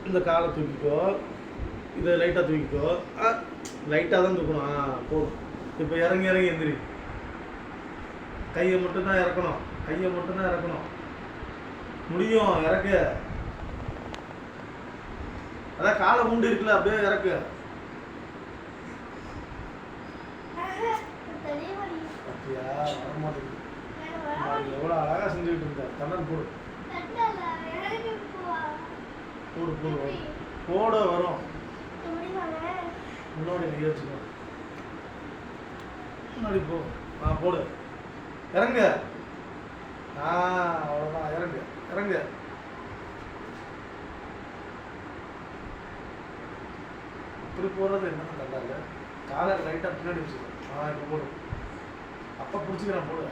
இந்த காலை தூக்கிக்கோ, இதை லைட்டாக தூக்கிக்கோ. லைட்டாக தான் தூக்கணும். போதும். இப்போ இறங்கி இறங்கி எந்திரி. கையை மட்டும்தான் இறக்கணும், கையை மட்டும்தான் இறக்கணும். முடியும், இறக்கு. அதான் காலை மூண்டு இருக்குல்ல, அப்படியே இறக்கு. பத்தியா வரமாட்டேங்குது. எவ்வளோ அழகாக செஞ்சுக்கிட்டு இருந்த. தண்ணல் போடு போடு போடு போட வரும். முன்னாடி நீ வச்சுக்கோ, முன்னாடி போ. போடு, இறங்க. அவ்வளோதான், இறங்கு இறங்கு. இப்படி போடுறது என்ன நல்லா இல்லை. காலை லைட்டாக பின்னாடி வச்சுக்கோ. இப்போ போடு. அப்போ பிடிச்சிக்கிறேன், போடு.